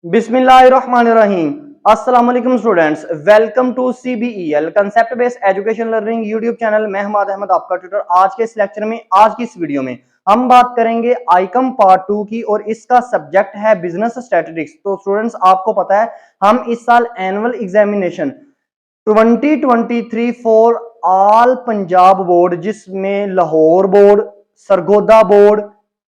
बिस्मिल्लाहिर्रहमानिर्रहीम। अस्सलाम वालेकुम students, welcome to CBEL concept based education learning YouTube channel. मैं हमाद अहमद आपका ट्यूटर। आज के इस लेक्चर में, आज की इस वीडियो में हम बात करेंगे आइकम पार्ट 2 की और इसका सब्जेक्ट है बिजनेस स्टैटिस्टिक्स। तो स्टूडेंट्स, आपको पता है हम इस साल annual examination 2023 for all Punjab board, जिसमें Lahore board, Sargodha board,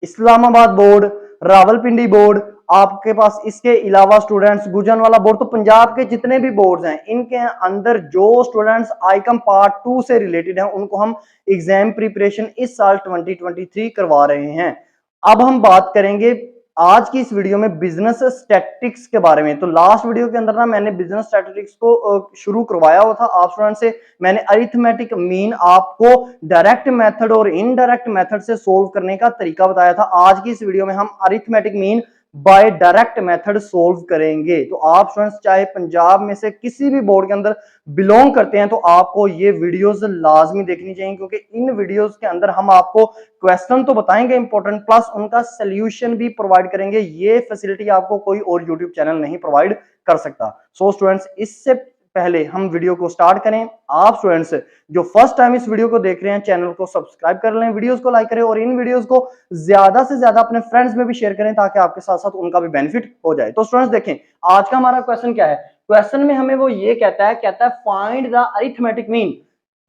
Islamabad board, Rawalpindi board, आपके पास इसके अलावा स्टूडेंट्स गुजरांवाला बोर्ड, तो पंजाब के जितने भी बोर्ड्स हैं इनके अंदर जो स्टूडेंट्स आइकम पार्ट 2 से रिलेटेड हैं उनको हम एग्जाम प्रिपरेशन इस साल 2023 करवा रहे हैं। अब हम बात करेंगे आज की इस वीडियो में बिजनेस स्टैटिस्टिक्स के बारे में। तो लास्ट वीडियो के अंदर ना मैंने बिजनेस स्टैटिस्टिक्स को शुरू करवाया हुआ था आप स्टूडेंट से। मैंने अरिथमेटिक मीन आपको डायरेक्ट मेथड और इनडायरेक्ट मेथड से सोल्व करने का तरीका बताया था। आज की इस वीडियो में हम arithmetic mean by direct method solve करेंगे। तो आप स्टूडेंट्स चाहे पंजाब में से किसी भी बोर्ड के अंदर बिलोंग करते हैं तो आपको ये वीडियोस लाजमी देखनी चाहिए, क्योंकि इन वीडियोस के अंदर हम आपको क्वेश्चन तो बताएंगे इंपॉर्टेंट, प्लस उनका सोल्यूशन भी प्रोवाइड करेंगे। ये फैसिलिटी आपको कोई और यूट्यूब चैनल नहीं प्रोवाइड कर सकता। सो स्टूडेंट्स, इससे पहले हम वीडियो को स्टार्ट करें, आप स्टूडेंट्स जो फर्स्ट टाइम इस वीडियो को देख रहे हैं चैनल को सब्सक्राइब कर लें, वीडियोस को लाइक करें और इन वीडियोस को ज्यादा से ज्यादा अपने फ्रेंड्स में भी शेयर करें ताकि आपके साथ साथ उनका भी बेनिफिट हो जाए। तो स्टूडेंट्स देखें, आज का हमारा क्वेश्चन क्या है। क्वेश्चन में हमें वो ये कहता है find the arithmetic mean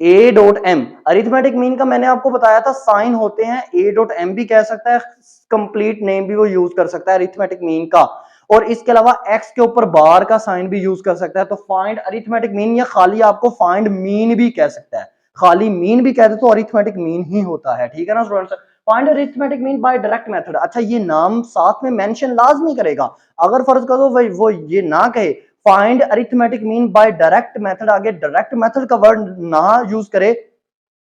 A dot M. Arithmetic mean का मैंने आपको बताया था साइन होते हैं, ए डॉट एम भी कह सकता है, कंप्लीट नेम भी वो यूज कर सकता है अरिथमेटिक मीन का, और इसके अलावा एक्स के ऊपर बार का साइन भी यूज कर सकता है। तो फाइंड अरिथमेटिक मीन या खाली आपको फाइंड मीन भी कह सकता है, खाली मीन भी कहते तो अरिथमेटिक मीन ही होता है, ठीक है ना students. Find arithmetic mean by direct method. अच्छा, ये नाम साथ में मेंशन लाजमी करेगा। अगर फर्ज करो भाई वो ये ना कहे find arithmetic mean by direct method, आगे डायरेक्ट मेथड का वर्ड ना यूज करे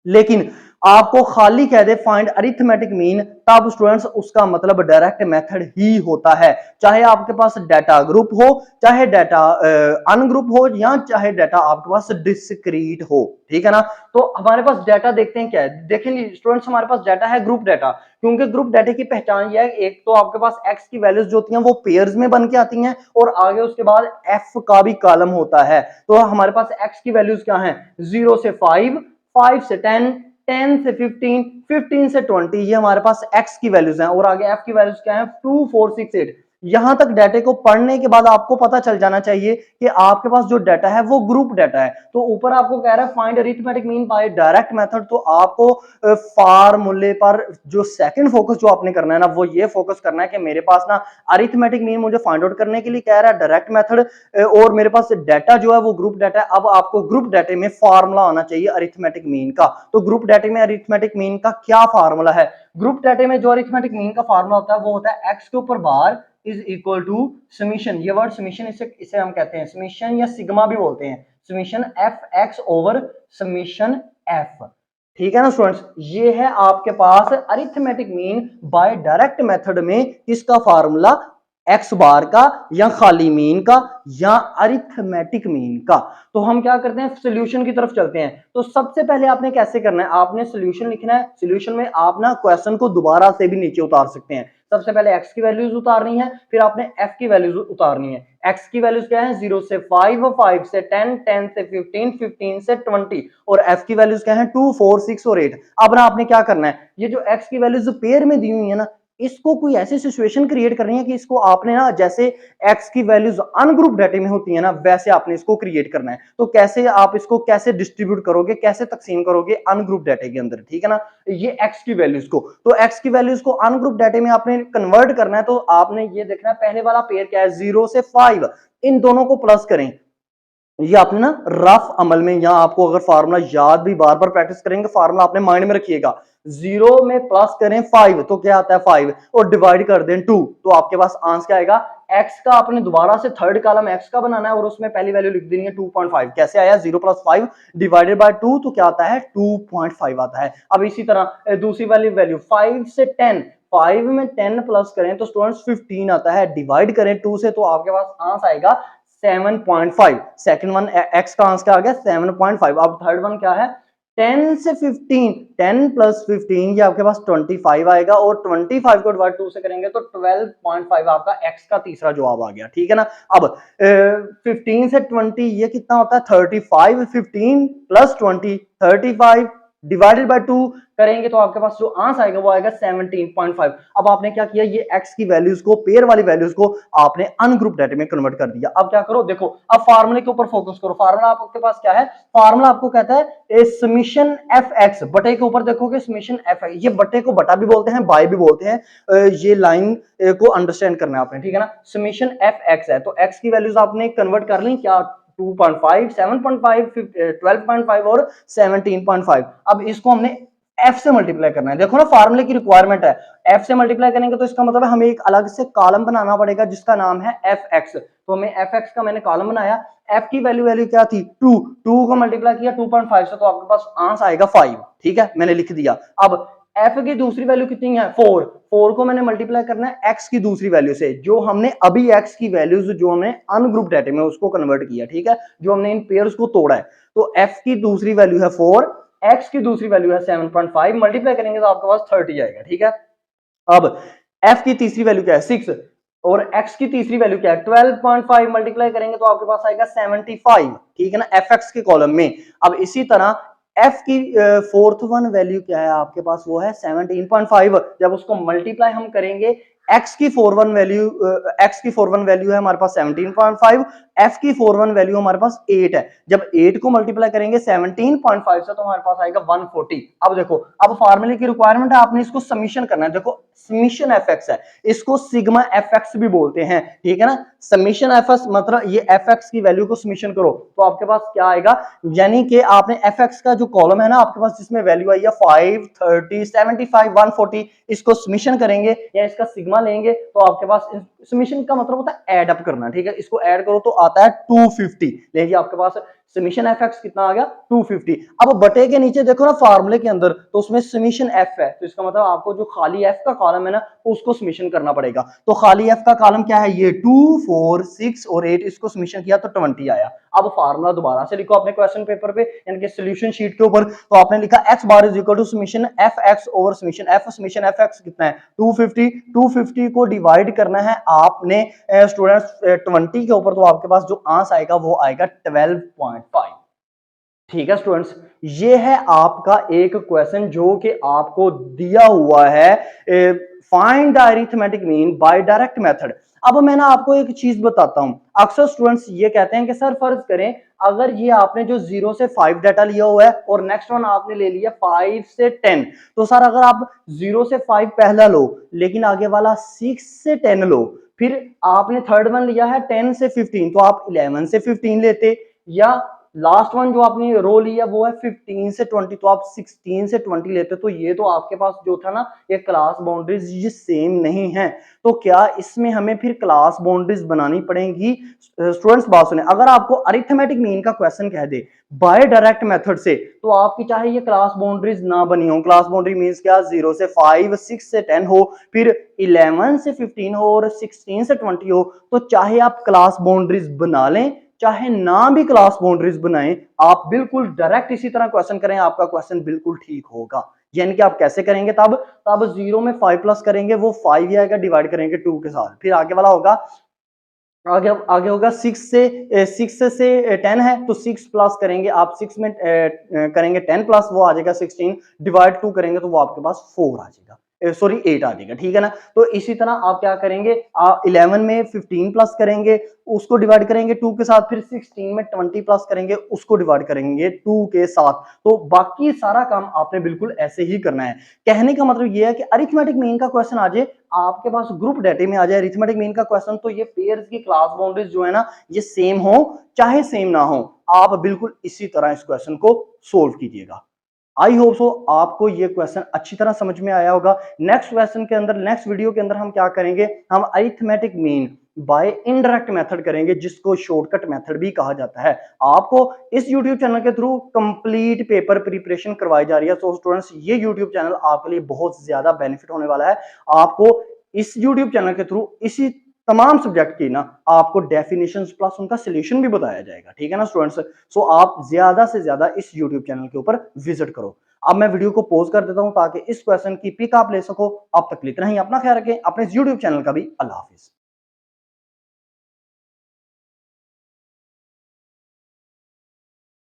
लेकिन आपको खाली कह दे फाइंड अरिथमेटिक मीन, तब स्टूडेंट्स उसका मतलब डायरेक्ट मेथड ही होता है। चाहे आपके पास डाटा ग्रुप हो, चाहे डाटा अनग्रुप हो, या चाहे डाटा आपके पास डिस्क्रीट हो, ठीक है ना। तो हमारे पास डाटा देखते हैं क्या है। देखेंगे स्टूडेंट्स, हमारे पास डाटा है ग्रुप डाटा, क्योंकि ग्रुप डाटा की पहचान यह है, एक तो आपके पास एक्स की वैल्यूज जो होती हैं वो पेयर्स में बन के आती हैं और आगे उसके बाद एफ का भी कॉलम होता है। तो हमारे पास एक्स की वैल्यूज क्या है, 0 से 5, 5 से 10, 10 से 15, 15 से 20, ये हमारे पास x की वैल्यूज हैं। और आगे f की वैल्यूज क्या है, 2, 4, 6, 8। यहां तक डाटा को पढ़ने के बाद आपको पता चल जाना चाहिए कि आपके पास जो डाटा है वो ग्रुप डाटा है। तो ऊपर आपको कह रहा है find arithmetic mean by direct method, तो आपको फार्मूले पर जो सेकंड फोकस जो आपने करना है ना, वो ये फोकस करना है कि मेरे पास ना अरिथमेटिक मीन मुझे फाइंड आउट करने के लिए कह रहा है डायरेक्ट मेथड, और मेरे पास डाटा जो है वो ग्रुप डाटा है। अब आपको ग्रुप डाटा में फार्मूला आना चाहिए अरिथमेटिक मीन का। तो ग्रुप डाटा में अरिथमेटिक मीन का क्या फार्मूला है। ग्रुप डाटा में जो अरिथमेटिक मीन का फार्मूला होता है वो होता है एक्स के ऊपर bar is equal to summation. ये वर्ड समीशन, इसे हम कहते हैं समीशन या सिग्मा भी बोलते हैं, summation F X over summation F, ठीक है ना स्टूडेंट्स। ये है आपके पास arithmetic mean by direct method में किसका फार्मूला, एक्स बार का या खाली मीन का या अरिथमेटिक मीन का। तो हम क्या करते हैं, सॉल्यूशन की तरफ चलते हैं। तो सबसे पहले आपने कैसे करना है, आपने सॉल्यूशन लिखना है। सॉल्यूशन में आप ना क्वेश्चन को दोबारा से भी नीचे उतार सकते हैं। सबसे पहले एक्स की वैल्यूज उतारनी है, फिर आपने एफ की वैल्यूज उतारनी है। एक्स की वैल्यूज क्या है, 0 से 5, 5 से 10, 10 से 15, 15 से 20, और एफ की वैल्यूज क्या है, 2, 4, 6 और 8। अब ना आपने क्या करना है, ये जो एक्स की वैल्यूज पेयर में दी हुई है ना, इसको कोई ऐसी सिचुएशन क्रिएट करनी है कि इसको आपने ना, जैसे एक्स की वैल्यूज अनग्रुप डाटा में होती है ना, वैसे आपने इसको क्रिएट करना है। तो कैसे आप इसको कैसे डिस्ट्रीब्यूट करोगे, कैसे तकसीम करोगे अनग्रुप डाटा के अंदर, ठीक है ना। ये एक्स की वैल्यूज को, तो एक्स की वैल्यूज को अनग्रुप डाटा में आपने कन्वर्ट करना है। तो आपने ये देखना है पहले वाला पेयर क्या है, 0 से 5, इन दोनों को प्लस करें। ये आपने ना रफ अमल में, यहां आपको अगर फार्मूला याद भी बार बार प्रैक्टिस करेंगे, फार्मूला आपने माइंड में रखिएगा। 0 में प्लस करें 5 तो क्या आता है 5, और डिवाइड कर दें 2, तो आपके पास आंसर आएगा। x का आपने दोबारा से थर्ड कॉलम x का बनाना है और उसमें पहली वैल्यू लिख देनी है 2.5। कैसे आया, 0 + 5 डिवाइडेड बाय 2, तो क्या आता है 2.5 आता है। अब इसी तरह दूसरी वाली वैल्यू 5 से 10, 5 में 10 प्लस करें तो स्टूडेंट्स 15 आता है, डिवाइड करें 2 से तो आपके पास आंसर आएगा 7.5। सेकंड वन एक्स का आंसर आ गया 7.5। अब थर्ड वन क्या है, 10 से 15, 10 प्लस 15 ये आपके पास 25 आएगा और 25 को डिवाइड 2 से करेंगे तो 12.5 आपका x का तीसरा जवाब आ गया, ठीक है ना। अब 15 से 20 ये कितना होता है 35, 15 प्लस 20 35 डिवाइडेड बाय 2 करेंगे तो आपके पास जो आंसर आएगा वो आएगा 17.5। अब आपने क्या किया, ये x की वैल्यूज को, पेयर वाली वैल्यूज को आपने अनग्रुप डेटा में कन्वर्ट कर दिया। अब क्या करो, देखो अब फार्मूले के ऊपर फोकस करो। फार्मूला आपके पास क्या है, फार्मूला आपको कहता है समीशन एफ एक्स, बटे के ऊपर देखोगे समीशन एफ एक्स, ये बटे को बटा भी बोलते हैं, बाय भी बोलते हैं, ये लाइन को अंडरस्टैंड करना है आपने, ठीक है ना। समीशन एफ एक्स है तो x की वैल्यूज आपने कन्वर्ट कर ली, क्या 2.5, 7.5, 12.5 और 17.5। अब इसको हमने f से मल्टीप्लाई करना है। देखो ना फार्मूले की रिक्वायरमेंट है, f से मल्टीप्लाई करेंगे तो इसका मतलब है हमें एक अलग से कॉलम बनाना पड़ेगा जिसका नाम है fx। तो हमें fx का मैंने कॉलम बनाया, f की वैल्यू क्या थी 2, 2 को मल्टीप्लाई किया 2.5 से तो आपके पास आंसर आएगा 5, ठीक है, मैंने लिख दिया। अब f की दूसरी वैल्यू कितनी है 4, 4 को मैंने मल्टीप्लाई करना है x की दूसरी वैल्यू से, जो हमने अभी x की वैल्यूज जो हमने अनग्रुप डेटा में उसको कन्वर्ट किया, ठीक है, जो हमने इन पेयर्स को तोड़ा है। तो f की दूसरी वैल्यू है 4, x की दूसरी वैल्यू है 7.5, मल्टीप्लाई करेंगे तो आपके पास 30 आएगा, ठीक है। अब f की तीसरी वैल्यू क्या है 6 और x की तीसरी वैल्यू क्या है 12.5, मल्टीप्लाई करेंगे तो आपके पास आएगा 75, ठीक है ना, fx के कॉलम में। अब इसी तरह f की फोर्थ वन वैल्यू क्या है आपके पास, वो है 17.5। जब उसको मल्टीप्लाई हम करेंगे, x की 4 वन वैल्यू है हमारे पास 17.5, f की 4 वन वैल्यू हमारे पास 8 है। जब 8 को मल्टीप्लाई करेंगे 17.5 से तो हमारे पास आएगा 140। अब देखो, अब फार्मूले की रिक्वायरमेंट है, आपने इसको समीशन करना है। देखो समीशन fx है, इसको सिग्मा fx भी बोलते हैं, ठीक है ना। समीशन fx मतलब ये fx की वैल्यू को समीशन करो तो आपके पास क्या आएगा, यानी कि आपने fx का जो कॉलम है ना आपके पास जिसमें वैल्यू आई है 5, 30, 75, 140, इसको समीशन करेंगे या इसका सिग्मा लेंगे तो आपके पास समीशन का मतलब होता है ऐड अप करना, ठीक है। इसको ऐड करो तो आता है 250, लीजिए आपके पास समीशन एफ एक्स कितना आ गया 250। अब बटे के नीचे देखो ना फार्मूले के अंदर, तो उसमें समीशन एफ है, तो इसका मतलब आपको जो खाली एफ का कॉलम है ना उसको समीशन करना पड़ेगा। तो खाली एफ का कॉलम क्या है, ये 2, 4, 6 और 8, इसको समीशन किया तो 20 आया। अब फार्मूला दोबारा से लिखो अपने क्वेश्चन पेपर पे यानी कि सॉल्यूशन शीट के ऊपर, तो आपने लिखा x bar is equal to summation F X over summation F X कितना है 250, 250 को डिवाइड करना है आपने स्टूडेंट्स 20 के ऊपर, तो आपके पास जो आंसर आएगा वो आएगा 12.5, ठीक है स्टूडेंट्स। ये है आपका एक क्वेश्चन जो कि आपको दिया हुआ है, find the arithmetic mean by direct method. अब मैं ना आपको एक चीज बताता हूं, अक्सर स्टूडेंट्स ये कहते हैं कि सर फर्ज करें अगर ये आपने जो 0 से 5 डाटा लिया हुआ है और नेक्स्ट वन आपने ले लिया 5 से 10, तो सर अगर आप 0 से 5 पहला लो लेकिन आगे वाला 6 से 10 लो, फिर आपने थर्ड वन लिया है 10 से 15 तो आप 11 से 15 लेते, या लास्ट वन जो आपने रो लिया वो है 15 से 20 तो आप 16 से 20 लेते। तो ये तो आपके पास जो था ना ये क्लास बाउंड्रीज ये सेम नहीं है, तो क्या इसमें हमें फिर क्लास बाउंड्रीज बनानी पड़ेंगी। स्टूडेंट्स बात सुने, अगर आपको अरिथमेटिक मीन का क्वेश्चन कह दे बाय डायरेक्ट मेथड से, तो आपकी चाहे ये क्लास बाउंड्रीज ना बनी हो, क्लास बाउंड्री मींस क्या 0 से 5, 6 से 10 हो, फिर 11 से 15 हो और 16 से 20 हो, तो चाहे आप क्लास बाउंड्रीज बना लें चाहे ना भी क्लास बाउंड्रीज बनाएं, आप बिल्कुल डायरेक्ट इसी तरह क्वेश्चन करें, आपका क्वेश्चन बिल्कुल ठीक होगा। यानी कि आप कैसे करेंगे, तब 0 में 5 प्लस करेंगे वो 5 ही आएगा, डिवाइड करेंगे 2 के साथ, फिर आगे वाला होगा आगे होगा 6 से 10 है तो 6 प्लस करेंगे आप 6 में करेंगे 10 प्लस वो आ जाएगा 16, डिवाइड 2 करेंगे तो वो आपके पास 4 आ जाएगा, सॉरी 8 आ जाएगा, ठीक है ना। तो इसी तरह आप क्या करेंगे, 11 में 15 प्लस करेंगे उसको डिवाइड करेंगे 2 के साथ, फिर 16 में 20 प्लस करेंगे उसको डिवाइड करेंगे 2 के साथ। तो बाकी सारा काम आपने बिल्कुल ऐसे ही करना है। कहने का मतलब ये है कि अरिथमेटिक मीन का क्वेश्चन आ जाए आपके पास ग्रुप डेटा में आ जाए अरिथमेटिक मीन का क्वेश्चन, तो ये पेयर्स की क्लास बाउंड्रीज जो है ना ये सेम हो चाहे सेम ना हो, आप बिल्कुल इसी तरह इस क्वेश्चन को सोल्व कीजिएगा। आई होप सो आपको ये क्वेश्चन अच्छी तरह समझ में आया होगा। नेक्स्ट क्वेश्चन के अंदर, नेक्स्ट वीडियो के अंदर हम क्या करेंगे, हम arithmetic mean bye indirect method करेंगे जिसको शॉर्टकट मेथड भी कहा जाता है। आपको इस YouTube चैनल के थ्रू कंप्लीट पेपर प्रिपरेशन करवाई जा रही है। सो स्टूडेंट्स ये YouTube चैनल आपके लिए बहुत ज्यादा बेनिफिट होने वाला है। आपको इस YouTube चैनल के थ्रू इसी तमाम सब्जेक्ट की ना आपको डेफिनेशंस प्लस उनका सॉल्यूशन भी बताया जाएगा, ठीक है ना स्टूडेंट्स। सो आप ज्यादा से ज्यादा इस यूट्यूब चैनल के ऊपर विजिट करो। अब मैं वीडियो को पॉज कर देता हूं ताकि इस क्वेश्चन की पिक आप ले सको। अब तक इतना ही, अपना ख्याल रखें, अपने यूट्यूब चैनल का भी। अल्लाह हाफिज।